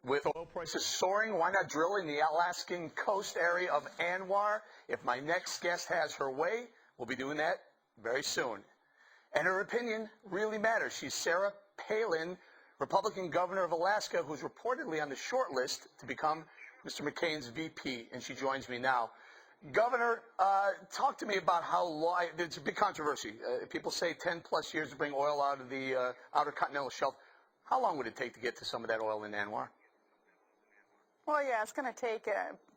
With oil prices soaring, why not drill in the Alaskan coast area of Anwar? If my next guest has her way, we'll be doing that very soon. And her opinion really matters. She's Sarah Palin, Republican governor of Alaska, who's reportedly on the short list to become Mr. McCain's VP, and she joins me now. Governor, talk to me about how long, there's a big controversy. People say 10 plus years to bring oil out of the outer continental shelf. How long would it take to get to some of that oil in Anwar? Well, yeah, it's going to take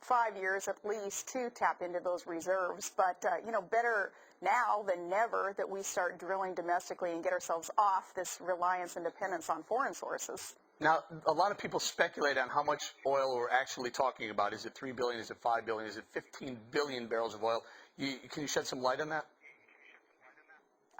5 years at least to tap into those reserves. But, better now than never that we start drilling domestically and get ourselves off this reliance and dependence on foreign sources. Now, a lot of people speculate on how much oil we're actually talking about. Is it 3 billion? Is it 5 billion? Is it 15 billion barrels of oil? Can you shed some light on that?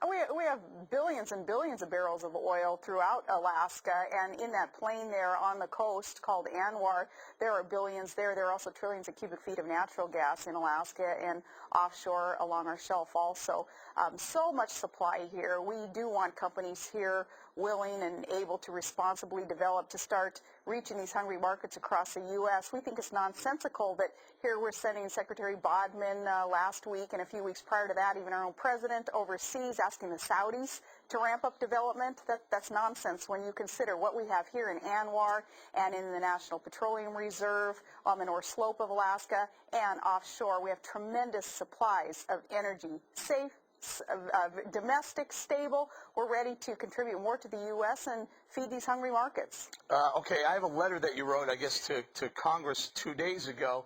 We have billions and billions of barrels of oil throughout Alaska, and in that plain there on the coast called Anwar, there are billions there. There are also trillions of cubic feet of natural gas in Alaska and offshore along our shelf also. So much supply here. We do want companies here willing and able to responsibly develop to start reaching these hungry markets across the U.S. We think it's nonsensical that here we're sending Secretary Bodman last week and a few weeks prior to that, even our own president overseas asking the Saudis to ramp up development. That's nonsense when you consider what we have here in Anwar and in the National Petroleum Reserve on the North Slope of Alaska and offshore. We have tremendous supplies of energy, safe, domestic, stable. We're ready to contribute more to the U.S. and feed these hungry markets. Okay, I have a letter that you wrote, I guess, to Congress 2 days ago,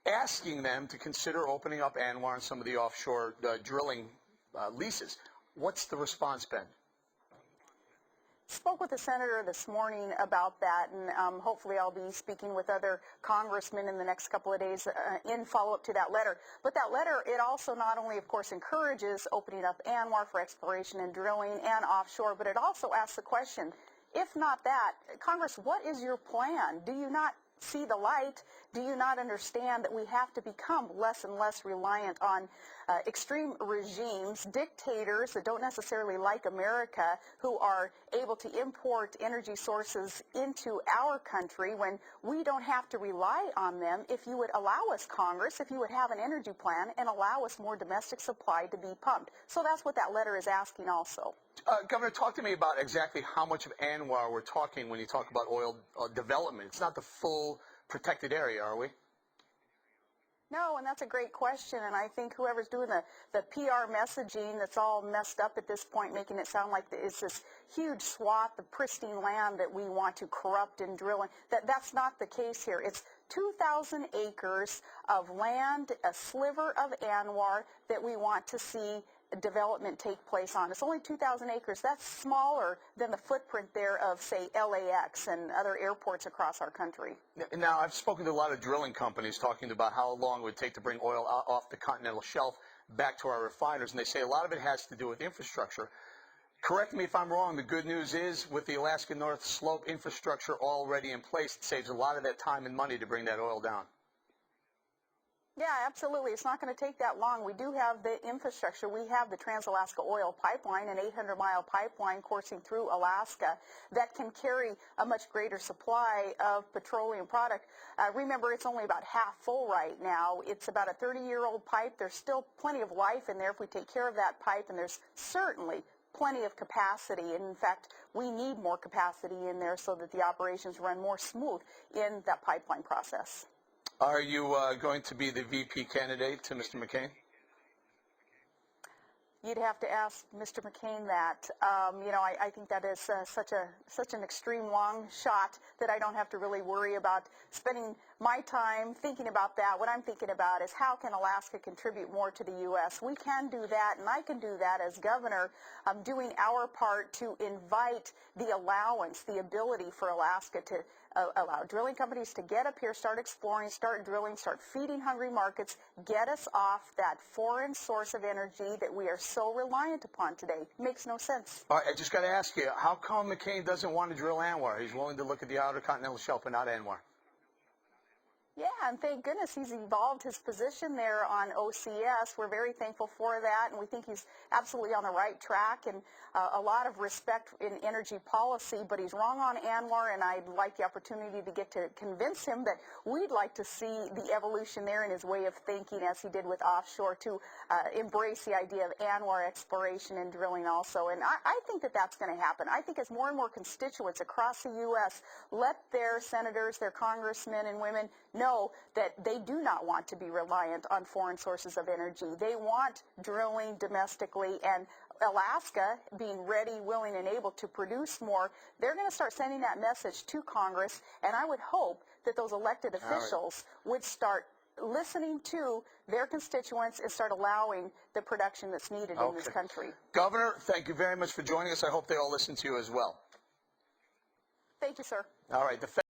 asking them to consider opening up Anwar and some of the offshore drilling leases. What's the response been? Spoke with the senator this morning about that, and hopefully I'll be speaking with other congressmen in the next couple of days in follow-up to that letter. But that letter, it also not only, of course, encourages opening up Anwar for exploration and drilling and offshore, but it also asks the question, if not that, Congress, what is your plan? Do you not see the light? Do you not understand that we have to become less and less reliant on extreme regimes, dictators that don't necessarily like America, who are able to import energy sources into our country when we don't have to rely on them? If you would allow us, Congress, if you would have an energy plan and allow us more domestic supply to be pumped. So that's what that letter is asking also. Governor, talk to me about exactly how much of Anwar we're talking when you talk about oil development. It's not the full protected area, are we? No, and that's a great question, and I think whoever's doing the PR messaging that's all messed up at this point, making it sound like it's this huge swath of pristine land that we want to corrupt and drill in, that's not the case here. It's 2,000 acres of land, a sliver of Anwar that we want to see development take place on. It's only 2,000 acres. That's smaller than the footprint there of, say, LAX and other airports across our country. Now, I've spoken to a lot of drilling companies talking about how long it would take to bring oil off the continental shelf back to our refiners, and they say a lot of it has to do with infrastructure. Correct me if I'm wrong. The good news is with the Alaska North Slope infrastructure already in place, it saves a lot of that time and money to bring that oil down. Yeah, absolutely. It's not going to take that long. We do have the infrastructure. We have the Trans-Alaska Oil Pipeline, an 800-mile pipeline coursing through Alaska that can carry a much greater supply of petroleum product. Remember, it's only about half full right now. It's about a 30-year-old pipe. There's still plenty of life in there if we take care of that pipe, and there's certainly plenty of capacity. And in fact, we need more capacity in there so that the operations run more smooth in that pipeline process. Are you going to be the VP candidate to Mr. McCain? You'd have to ask Mr. McCain that. I think that is such an extreme long shot that I don't have to really worry about spending my time thinking about that. What I'm thinking about is how can Alaska contribute more to the U.S. We can do that, and I can do that as governor, doing our part to invite the allowance, the ability for Alaska to allow drilling companies to get up here, start exploring, start drilling, start feeding hungry markets, get us off that foreign source of energy that we are so reliant upon today. Makes no sense. All right, I just got to ask you, how come McCain doesn't want to drill Anwar? He's willing to look at the outer continental shelf and not Anwar. Yeah, and thank goodness he's evolved his position there on OCS. We're very thankful for that, and we think he's absolutely on the right track, and a lot of respect in energy policy, but he's wrong on ANWR, and I'd like the opportunity to get to convince him that we'd like to see the evolution there in his way of thinking, as he did with offshore, to embrace the idea of ANWR exploration and drilling also. And I think that that's going to happen. I think as more and more constituents across the U.S. let their senators, their congressmen and women know that they do not want to be reliant on foreign sources of energy. They want drilling domestically, and Alaska being ready, willing, and able to produce more, they're going to start sending that message to Congress, and I would hope that those elected officials would start listening to their constituents and start allowing the production that's needed in this country. Governor, thank you very much for joining us. I hope they all listen to you as well. Thank you, sir. All right.